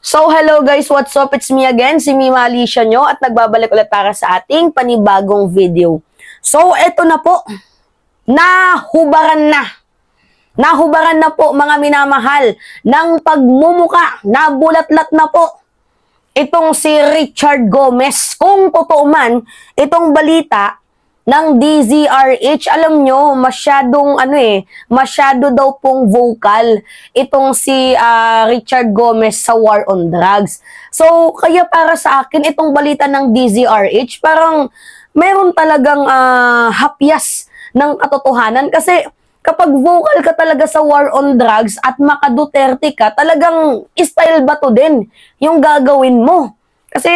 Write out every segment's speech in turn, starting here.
So, hello guys, what's up? It's me again, si Mima Alicia nyo, at nagbabalik ulit para sa ating panibagong video. So, eto na po, nahubaran na po mga minamahal ng pagmumuka, nabulatlat na po itong si Richard Gomez. Kung totoo man, itong balita ng DZRH, alam nyo, masyado daw pong vocal itong si Richard Gomez sa war on drugs. So, kaya para sa akin, itong balita ng DZRH, parang meron talagang hapyas ng katotohanan. Kasi kapag vocal ka talaga sa war on drugs at maka-Duterte ka, talagang style ba to din yung gagawin mo? Kasi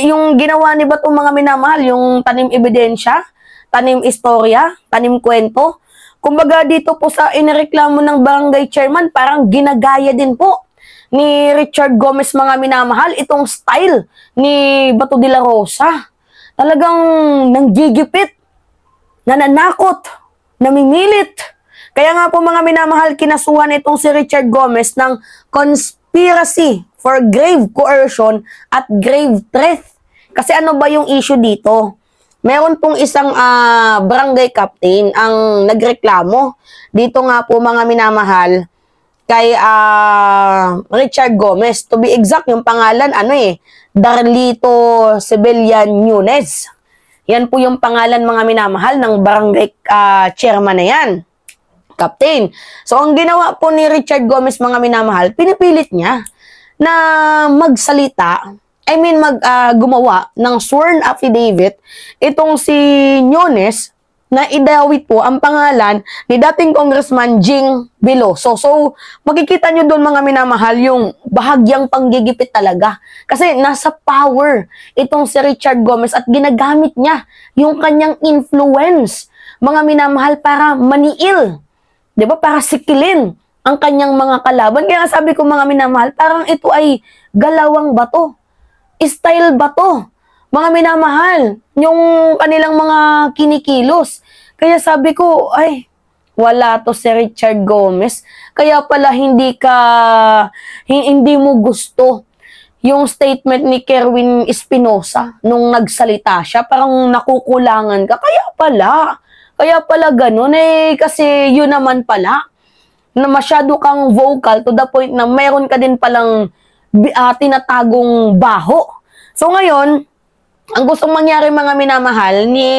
yung ginawa ni Bato mga minamahal, yung tanim ebidensya, tanim istorya, tanim kwento. Kumbaga dito po sa inireklamo ng barangay chairman, parang ginagaya din po ni Richard Gomez mga minamahal itong style ni Bato de la Rosa. Talagang nanggigipit, nananakot, namimilit. Kaya nga po mga minamahal, kinasuhan itong si Richard Gomez ng conspiracy for grave coercion at grave threat. Kasi ano ba yung issue dito? Meron pong isang barangay captain ang nagreklamo dito nga po mga minamahal kay Richard Gomez. To be exact, yung pangalan Darlito Cebelian Nunes. Yan po yung pangalan mga minamahal ng barangay chairman na yan, captain. So ang ginawa po ni Richard Gomez mga minamahal, pinipilit niya na magsalita, gumawa ng sworn affidavit itong si Nunes na idawit po ang pangalan ni dating Congressman Jing Veloso. So, makikita nyo doon mga minamahal yung bahagyang panggigipit talaga. Kasi nasa power itong si Richard Gomez at ginagamit niya yung kanyang influence, mga minamahal, para maniil. 'Di ba? Para sikilin ang kanyang mga kalaban. Kaya sabi ko mga minamahal, parang ito ay galawang bato. Style bato. Mga minamahal, yung kanilang mga kinikilos. Kaya sabi ko, ay, wala to si Richard Gomez. Kaya pala hindi mo gusto yung statement ni Kerwin Espinosa nung nagsalita siya. Parang nakukulangan ka. Kaya pala ganun kasi yun naman pala na masyado kang vocal to the point na mayroon ka din palang tinatagong baho. So ngayon, ang gustong mangyari mga minamahal ni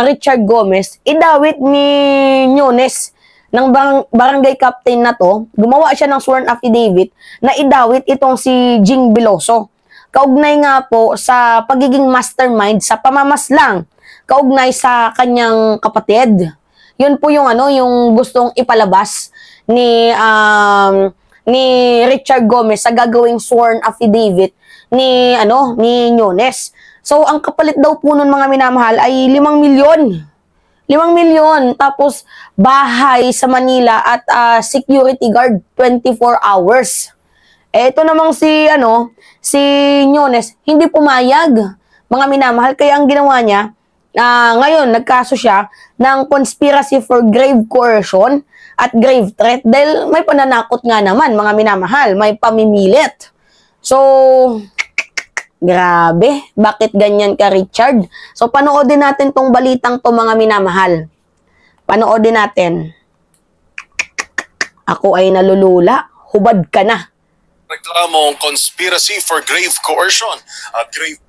Richard Gomez, idawit ni Nunes ng barangay captain na to, gumawa siya ng sworn affidavit na idawit itong si Jing Veloso. Kaugnay nga po sa pagiging mastermind sa pamamaslang, kaugnay sa kanyang kapatid. Yun po yung yung gustong ipalabas ni Richard Gomez sa gagawing sworn affidavit ni Nunes. So ang kapalit daw po nun mga minamahal ay 5 milyon. 5 milyon, tapos bahay sa Manila at security guard 24 hours. Ito namang si Nunes hindi pumayag mga minamahal, kaya ang ginawa niya, ngayon, nagkaso siya ng conspiracy for grave coercion at grave threat dahil may pananakot nga naman, mga minamahal, may pamimilit. So, grabe, bakit ganyan ka, Richard? So, panoodin natin tong balitang to mga minamahal. Panoodin natin. Ako ay nalulula, hubad ka na. Reklamong conspiracy for grave coercion at grave...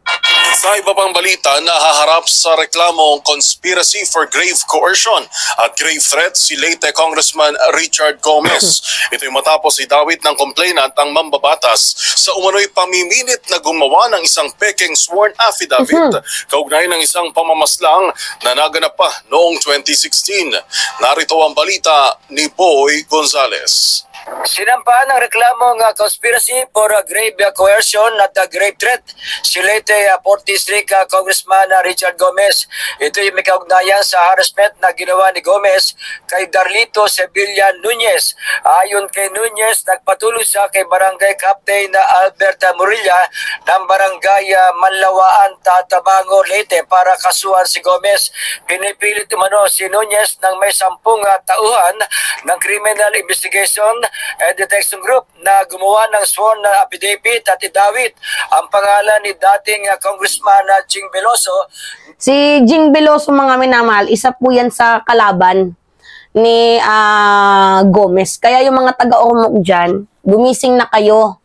Sa iba pang balita, nahaharap sa reklamong conspiracy for grave coercion at grave threat si late Congressman Richard Gomez. Ito'y matapos idawit ng complainant ang mambabatas sa umano'y pamimilit na gumawa ng isang peking sworn affidavit kaugnay ng isang pamamaslang na naganap pa noong 2016. Narito ang balita ni Boy Gonzales. Sinampahan ng reklamong conspiracy for grave coercion at grave threat si late 4th District Congressman Richard Gomez. Ito yung may kaugnayan sa harassment na ginawa ni Gomez kay Darlito Cebelian Nunes. Ayon kay Nunes, nagpatuloy siya kay Barangay Captain Albert Murilla ng Barangay Manlawaan, Tatabango, Leyte para kasuhan si Gomez. Pinipilit umano si Nunes ng may 10 tauhan ng criminal investigation Detection Group na gumawa ng sworn na affidavit at idawit ang pangalan ni dating Congressman Jing Veloso. Si Jing Veloso, mga minamahal, isa po yan sa kalaban ni Gomez. Kaya yung mga taga-Ormoc dyan, gumising na kayo.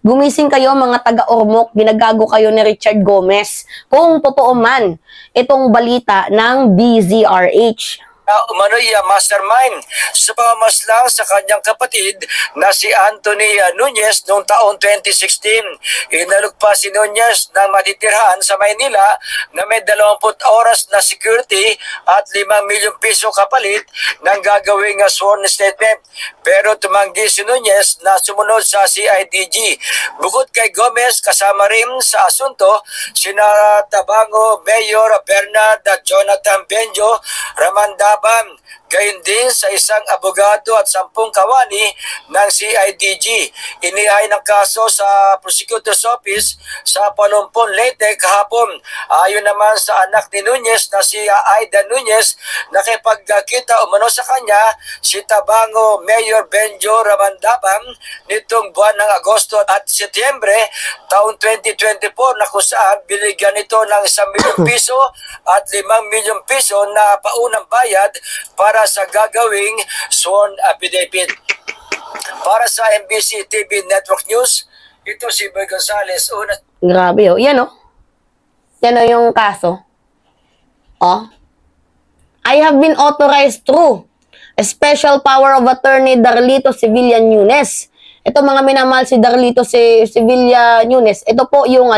Gumising kayo mga taga-Ormoc, ginagago kayo ni Richard Gomez. Kung totoo man itong balita ng DZRH. Umano'y mastermind sa pamamaslang sa kanyang kapatid na si Anthony Nunez noong taong 2016. Inalok pa si Nunez ng matitirhan sa Maynila na may 20 oras na security at 5 milyong piso kapalit ng gagawing sworn statement. Pero tumanggi si Nunez na sumunod sa CIDG. Bukod kay Gomez, kasama rin sa asunto sina Tabango Mayor Bernard Jonathan Benjo, Ramandaban, gayon din sa isang abogado at 10 kawani ng CIDG. Inihay ng kaso sa Prosecutor's Office sa Palumpon, Leyte kahapon. Ayon naman sa anak ni Nunez na si Aida Nunez, nakipagkita umano sa kanya si Tabango Mayor Benjo Ramandaban nitong buwan ng Agosto at Setyembre taong 2024 na kung saan binigyan ito ng 1 milyong piso at 5 milyong piso na paunang bayad para sa gagawing sworn affidavit. Para sa MBC TV Network News, ito si Boy Gonzales. Grabe oh. Yan oh. Yan oh yung kaso. Oh. I have been authorized through a special power of attorney Darlito Sevilla Nunes. Ito mga minamahal si Darlito Sevilla Nunes. Ito po yung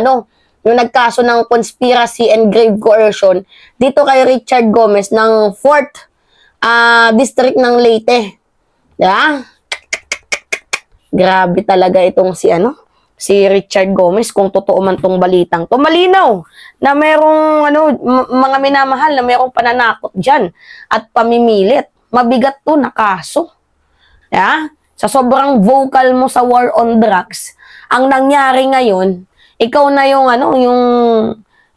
yung nagkaso ng conspiracy and grave coercion dito kay Richard Gomez ng 4th District ng Leyte. Yeah? Grabe talaga itong si Richard Gomez, kung totoo man tong balitang to. Malinaw na merong mga minamahal na merong pananakot diyan at pamimilit. Mabigat to na kaso. Yeah? Sa sobrang vocal mo sa war on drugs, ang nangyari ngayon, ikaw na yung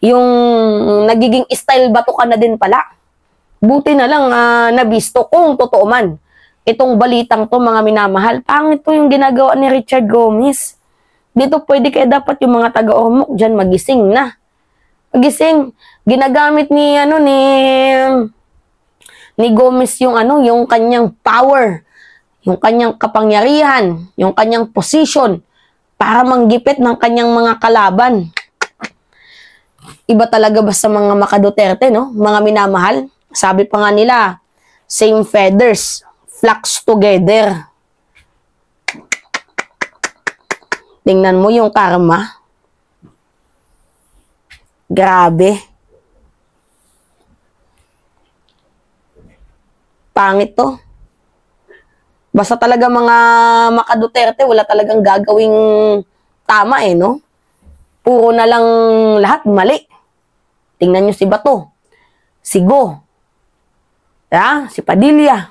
yung nagiging style bato ka na din pala. Buti na lang nabisto kung totoo man itong balitang to, mga minamahal. Pangit to yung ginagawa ni Richard Gomez. Dito pwede kaya dapat yung mga taga-Ormoc dyan magising na. Magising. Ginagamit ni Gomez yung yung kanyang power, yung kanyang kapangyarihan, yung kanyang position para manggipit ng kanyang mga kalaban. Iba talaga ba sa mga maka-Duterte, no? Mga minamahal. Sabi pa nga nila, same feathers, flocks together. Tingnan mo yung karma. Grabe. Pangit to. Basta talaga mga maka-Duterte, wala talagang gagawing tama no? Puro na lang lahat mali. Tingnan nyo si Bato, si Go, si Padilla,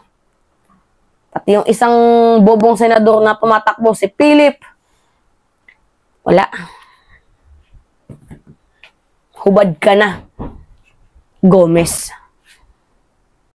pati yung isang bobong senador na pumatakbo, si Philip. Wala. Hubad ka na, Gomez.